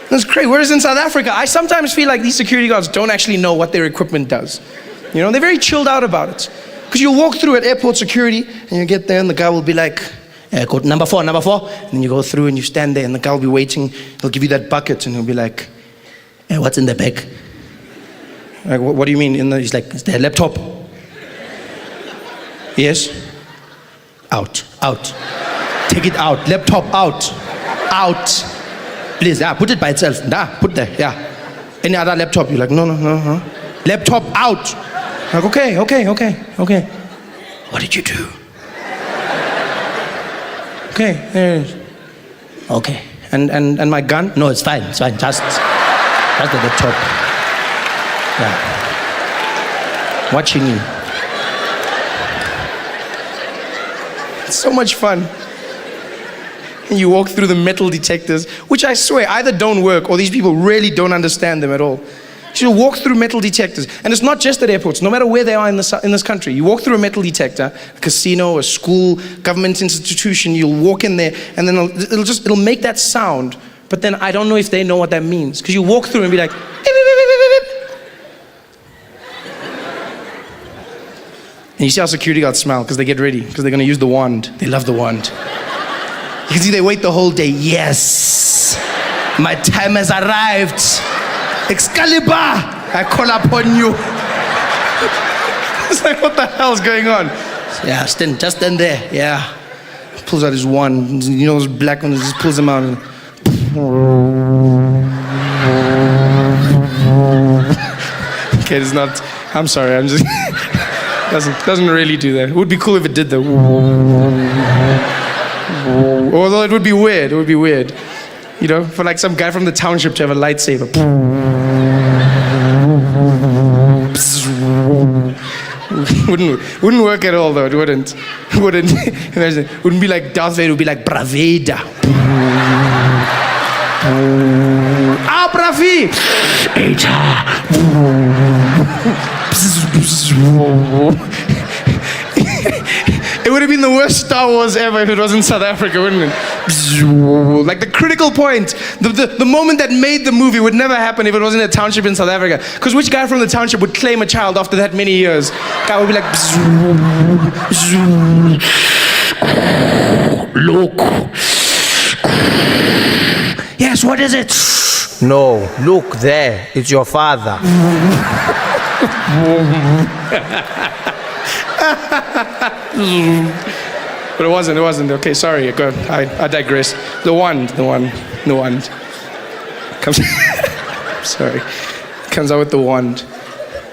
That's great. Whereas in South Africa, I sometimes feel like these security guards don't actually know what their equipment does. You know, they're very chilled out about it. Because you walk through at airport security, and you get there, and the guy will be like, go to number 4. And then you go through, and you stand there, and the guy will be waiting. He'll give you that bucket, and he'll be like, what's in the bag? Like, what do you mean? He's like, is there a laptop? Yes. Out. Take it out. Laptop out. Please, put it by itself. Put there, Any other laptop? You're like, no. Laptop out. Like, okay. What did you do? Okay, there it is. Okay. And my gun? No, it's fine. Just at the top. Yeah. Watching you. It's so much fun. And you walk through the metal detectors, which I swear either don't work or these people really don't understand them at all. You walk through metal detectors, and it's not just at airports, no matter where they are in this country. You walk through a metal detector, a casino, a school, government institution, you'll walk in there, and then it'll make that sound, but then I don't know if they know what that means. Because you walk through and be like, beep, beep, beep, beep, beep, beep. And you see how security guards smile, because they get ready, because they're going to use the wand. They love the wand. You can see they wait the whole day. Yes, my time has arrived. Excalibur, I call upon you. It's like, what the hell is going on? Yeah, just stand there. Yeah. Pulls out his wand. You know those black ones, just pulls them out. And okay, it's not. I'm sorry. I'm just. doesn't really do that. It would be cool if it did though. Although it would be weird. It would be weird. You know, for like some guy from the township to have a lightsaber. Wouldn't work at all though, it wouldn't. It wouldn't be like Darth Vader, it would be like Braveda. Bravi! It would have been the worst Star Wars ever if it was in South Africa, wouldn't it? Like the critical point, the moment that made the movie would never happen if it wasn't a township in South Africa. Because which guy from the township would claim a child after that many years? Guy would be like, look. Yes, what is it? No, look there. It's your father. But it wasn't. Okay, sorry, go ahead. I digress. The wand. Comes sorry. Comes out with the wand.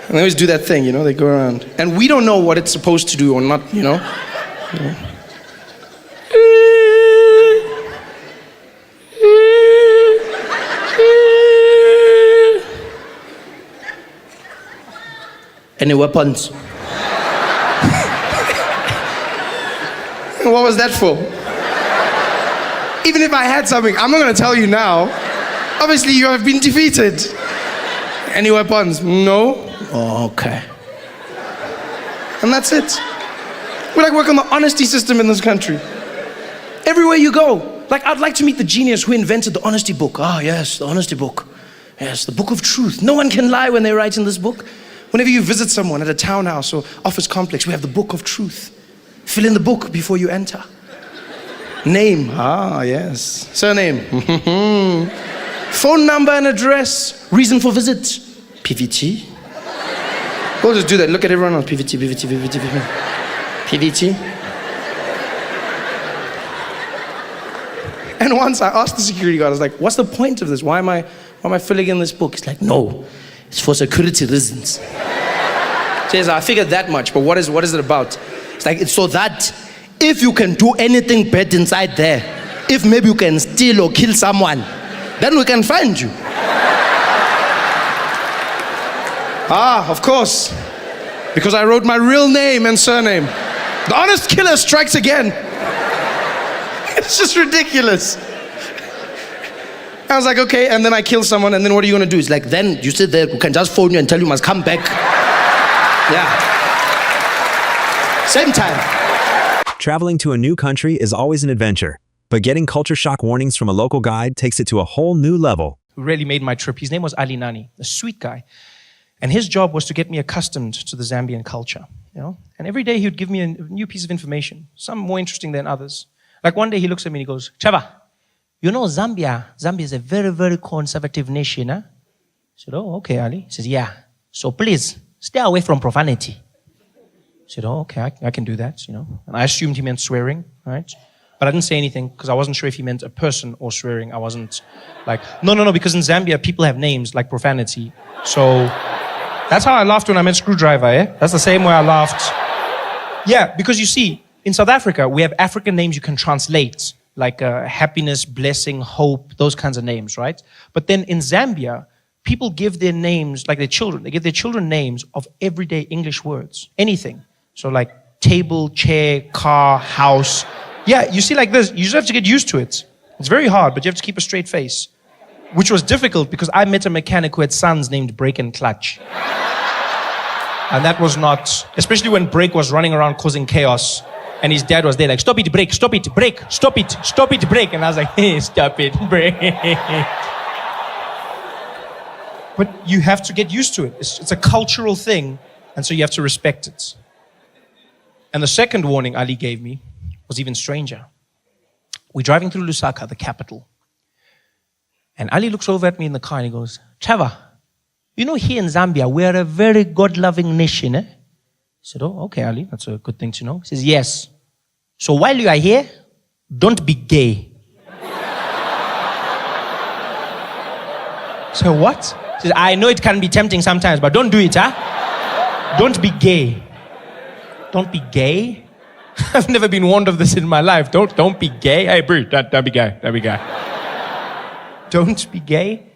And they always do that thing, you know, they go around. And we don't know what it's supposed to do or not, you know. Any weapons? What was that for? Even if I had something, I'm not going to tell you now. Obviously, you have been defeated. Any weapons? No? Oh, okay. And that's it. We like work on the honesty system in this country. Everywhere you go. Like, I'd like to meet the genius who invented the honesty book. Ah, yes, the honesty book. Yes, the book of truth. No one can lie when they write in this book. Whenever you visit someone at a townhouse or office complex, we have the book of truth. Fill in the book before you enter. Name, yes. Surname, phone number and address. Reason for visit, PVT. We'll just do that. Look at everyone else. PVT. And once I asked the security guard, I was like, what's the point of this? Why am I filling in this book? He's like, no, it's for security reasons. Says, I figured that much, but what is it about? It's like, it's so that if you can do anything bad inside there, if maybe you can steal or kill someone, then we can find you. Of course. Because I wrote my real name and surname. The honest killer strikes again. It's just ridiculous. I was like, okay, and then I kill someone, and then what are you going to do? It's like, then you sit there, we can just phone you and tell you must come back. Yeah. Same time. Traveling to a new country is always an adventure. But getting culture shock warnings from a local guide takes it to a whole new level. Who really made my trip. His name was Ali Nani, a sweet guy. And his job was to get me accustomed to the Zambian culture, And every day he would give me a new piece of information, some more interesting than others. Like one day he looks at me and he goes, Trevor, Zambia is a very, very conservative nation, huh? I said, oh, okay, Ali. He says, yeah. So please, stay away from profanity. I said, oh, okay, I can do that, And I assumed he meant swearing, right? But I didn't say anything because I wasn't sure if he meant a person or swearing. I wasn't like, no, because in Zambia, people have names like profanity. So that's how I laughed when I met Screwdriver, eh? That's the same way I laughed. Yeah, because you see, in South Africa, we have African names you can translate, like happiness, blessing, hope, those kinds of names, right? But then in Zambia, people give their names, like their children, they give their children names of everyday English words, anything. So like table, chair, car, house. Yeah, you see like this, you just have to get used to it. It's very hard, but you have to keep a straight face. Which was difficult because I met a mechanic who had sons named Brake and Clutch. And that was not, especially when Brake was running around causing chaos. And his dad was there like, stop it, Brake, stop it, Brake, stop it, Brake. And I was like, hey, stop it, Brake. But you have to get used to it. It's a cultural thing, and so you have to respect it. And the second warning Ali gave me was even stranger. We're driving through Lusaka, the capital. And Ali looks over at me in the car and he goes, Trevor, here in Zambia, we are a very God-loving nation, eh? I said, oh, okay, Ali, that's a good thing to know. He says, yes. So while you are here, don't be gay. So what? He says, I know it can be tempting sometimes, but don't do it, huh? Don't be gay. Don't be gay? I've never been warned of this in my life. Don't be gay. Hey, bro, don't be gay. Don't be gay. Don't be gay.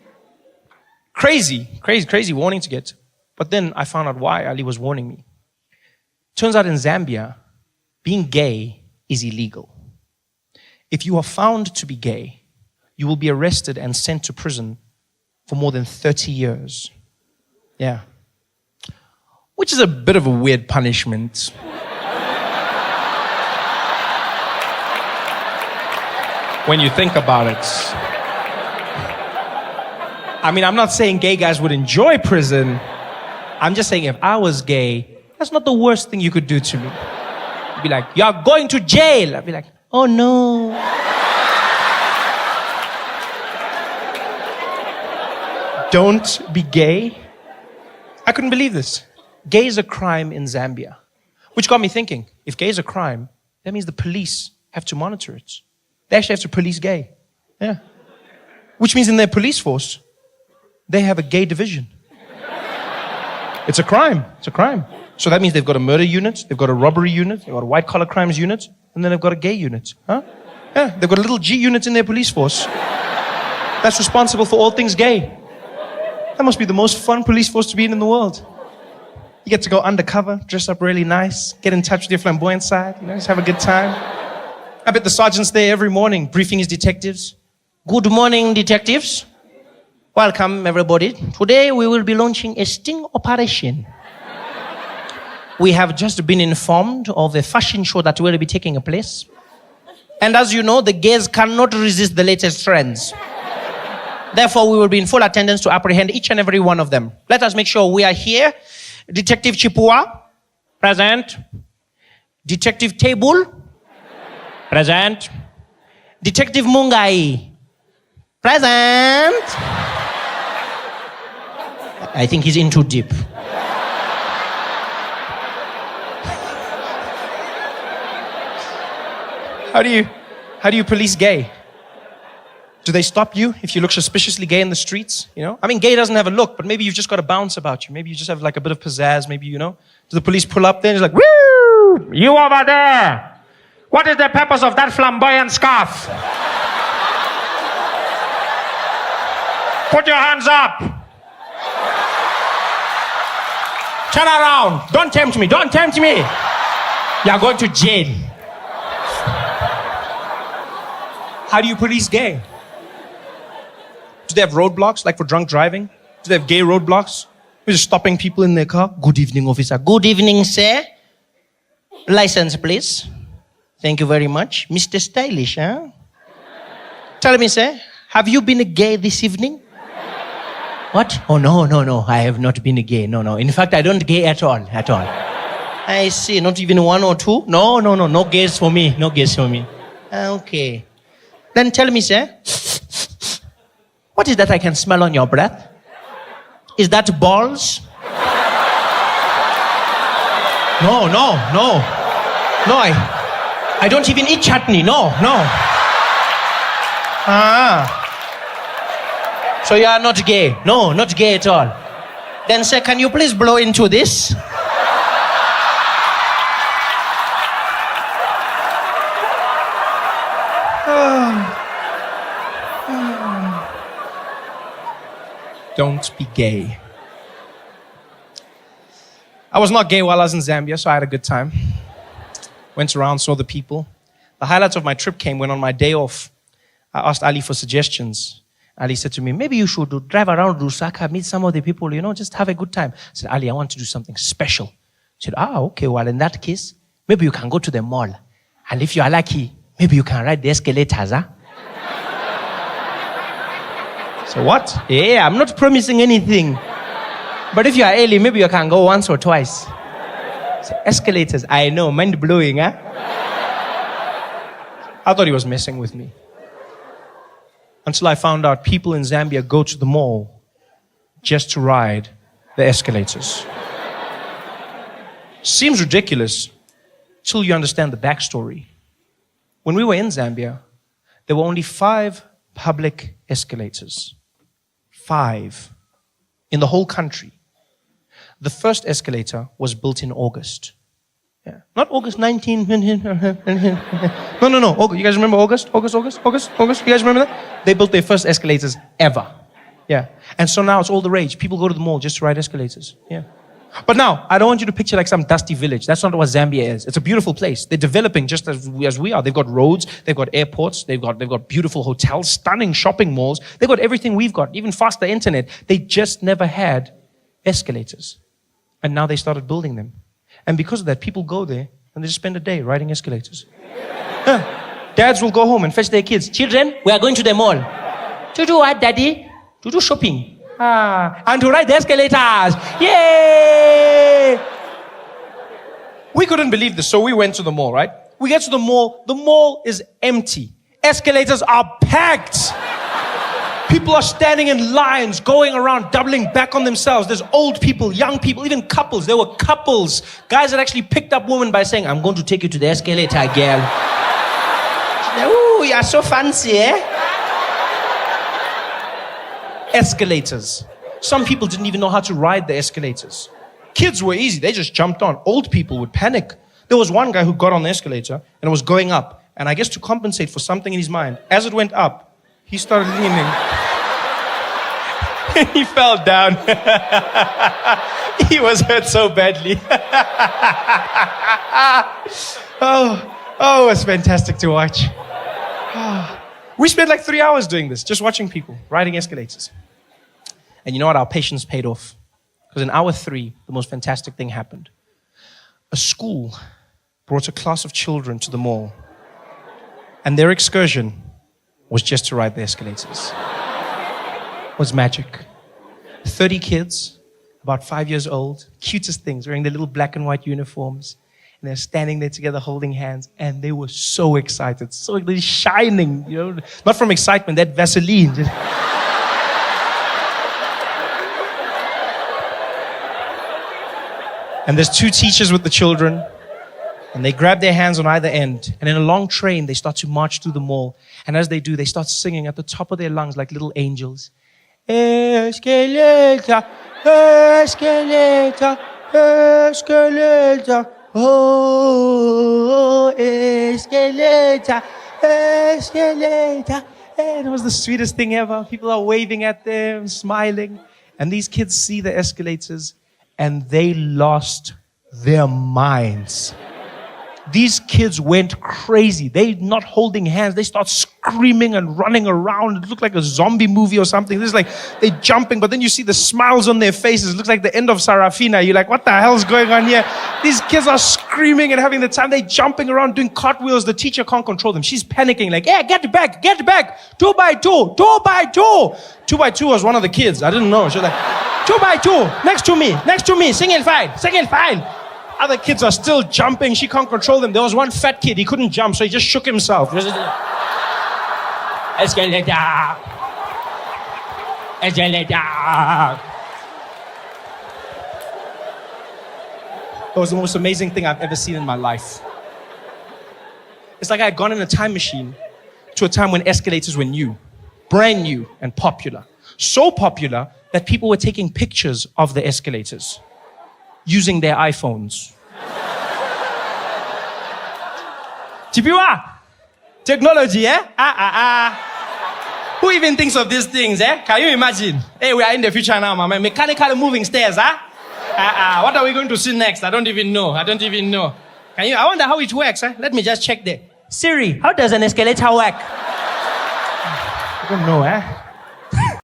Crazy warning to get. But then I found out why Ali was warning me. Turns out in Zambia, being gay is illegal. If you are found to be gay, you will be arrested and sent to prison for more than 30 years. Yeah. Which is a bit of a weird punishment. When you think about it. I mean, I'm not saying gay guys would enjoy prison. I'm just saying if I was gay, that's not the worst thing you could do to me. You'd be like, you're going to jail. I'd be like, oh no. Don't be gay. I couldn't believe this. Gay is a crime in Zambia. Which got me thinking, if gay is a crime, that means the police have to monitor it. They actually have to police gay. Yeah. Which means in their police force, they have a gay division. It's a crime. It's a crime. So that means they've got a murder unit, they've got a robbery unit, they've got a white collar crimes unit, and then they've got a gay unit. Huh? Yeah, they've got a little G unit in their police force that's responsible for all things gay. That must be the most fun police force to be in the world. You get to go undercover, dress up really nice, get in touch with your flamboyant side, just have a good time. I bet the sergeant's there every morning briefing his detectives. Good morning, detectives. Welcome, everybody. Today we will be launching a sting operation. We have just been informed of a fashion show that will be taking place. And as you know, the gays cannot resist the latest trends. Therefore, we will be in full attendance to apprehend each and every one of them. Let us make sure we are here. Detective Chipua, present. Detective Table, present. Detective Mungai, present. I think he's in too deep. How do you police gay? Do they stop you if you look suspiciously gay in the streets? I mean, gay doesn't have a look, but maybe you've just got a bounce about you. Maybe you just have like a bit of pizzazz. Maybe, Do the police pull up there and it's like, woo! You over there! What is the purpose of that flamboyant scarf? Put your hands up! Turn around! Don't tempt me! Don't tempt me! You're going to jail. How do you police gay? Do they have roadblocks, like for drunk driving? Do they have gay roadblocks? They're just stopping people in their car. Good evening, officer. Good evening, sir. License, please. Thank you very much. Mr. Stylish, huh? Tell me, sir, have you been gay this evening? What? Oh, no. I have not been gay. No. In fact, I don't gay at all. I see. Not even one or two? No. No gays for me. No gays for me. Okay. Then tell me, sir, what is that I can smell on your breath? Is that balls? No. No, I don't even eat chutney. No. So you are not gay? No, not gay at all. Then, sir, can you please blow into this? Don't be gay. I was not gay while I was in Zambia, so I had a good time. Went around, saw the people. The highlights of my trip came when on my day off, I asked Ali for suggestions. Ali said to me, maybe you should drive around Lusaka, meet some of the people, just have a good time. I said, Ali, I want to do something special. He said, okay, well, in that case, maybe you can go to the mall. And if you are lucky, maybe you can ride the escalators, huh? So what? Yeah, I'm not promising anything. But if you are early, maybe you can go once or twice. So escalators, I know, mind-blowing, huh? I thought he was messing with me. Until I found out people in Zambia go to the mall just to ride the escalators. Seems ridiculous till you understand the backstory. When we were in Zambia, there were only 5 public escalators. 5 in the whole country. The first escalator was built in August. Yeah. Not August 19. No. You guys remember August? August? You guys remember that? They built their first escalators ever. Yeah. And so now it's all the rage. People go to the mall just to ride escalators. Yeah. But now, I don't want you to picture like some dusty village. That's not what Zambia is. It's a beautiful place. They're developing just as we are. They've got roads, they've got airports, they've got beautiful hotels, stunning shopping malls. They've got everything we've got, even faster internet. They just never had escalators. And now they started building them. And because of that, people go there and they just spend a day riding escalators. Dads will go home and fetch their kids. Children, we are going to the mall. To do what, Daddy? To do shopping. And to ride the escalators. Yay! We couldn't believe this, so we went to the mall, right? We get to the mall is empty. Escalators are packed. People are standing in lines, going around, doubling back on themselves. There's old people, young people, even couples. There were couples. Guys that actually picked up women by saying, I'm going to take you to the escalator, girl. Ooh, you're so fancy, eh? Escalators. Some people didn't even know how to ride the escalators. Kids were easy. They just jumped on. Old people would panic. There was one guy who got on the escalator and it was going up. And I guess to compensate for something in his mind, as it went up, he started leaning. He fell down. He was hurt so badly. Oh, it was fantastic to watch. We spent like 3 hours doing this, just watching people riding escalators. And you know what? Our patience paid off. Because in hour 3, the most fantastic thing happened. A school brought a class of children to the mall. And their excursion was just to ride the escalators. It was magic. 30 kids, about 5 years old, cutest things, wearing their little black and white uniforms. And they're standing there together holding hands. And they were so excited, so they're shining, not from excitement, that Vaseline. And there's 2 teachers with the children. And they grab their hands on either end. And in a long train, they start to march through the mall. And as they do, they start singing at the top of their lungs like little angels. Escalator, escalator, escalator. Oh, escalator, escalator. And it was the sweetest thing ever. People are waving at them, smiling. And these kids see the escalators and they lost their minds. These kids went crazy. They not holding hands. They start screaming and running around. It looked like a zombie movie or something. This is like they're jumping, but then you see the smiles on their faces. It looks like the end of Sarafina. You're like, what the hell's going on here? These kids are screaming and having the time. They're jumping around, doing cartwheels. The teacher can't control them. She's panicking like, yeah, get back. 2 by 2, 2 by 2. 2 by 2 was one of the kids. I didn't know. She was like, 2 by 2, next to me, single file. Other kids are still jumping. She can't control them. There was one fat kid. He couldn't jump, so he just shook himself. Escalator. Escalator. It was the most amazing thing I've ever seen in my life. It's like I had gone in a time machine to a time when escalators were new, brand new and popular. So popular that people were taking pictures of the escalators using their iPhones. Chipiwa, technology, eh? Who even thinks of these things, eh? Can you imagine? Hey, we are in the future now, man. Mechanical moving stairs, huh? What are we going to see next? I don't even know. I wonder how it works, eh? Let me just check there. Siri, how does an escalator work? I don't know, eh?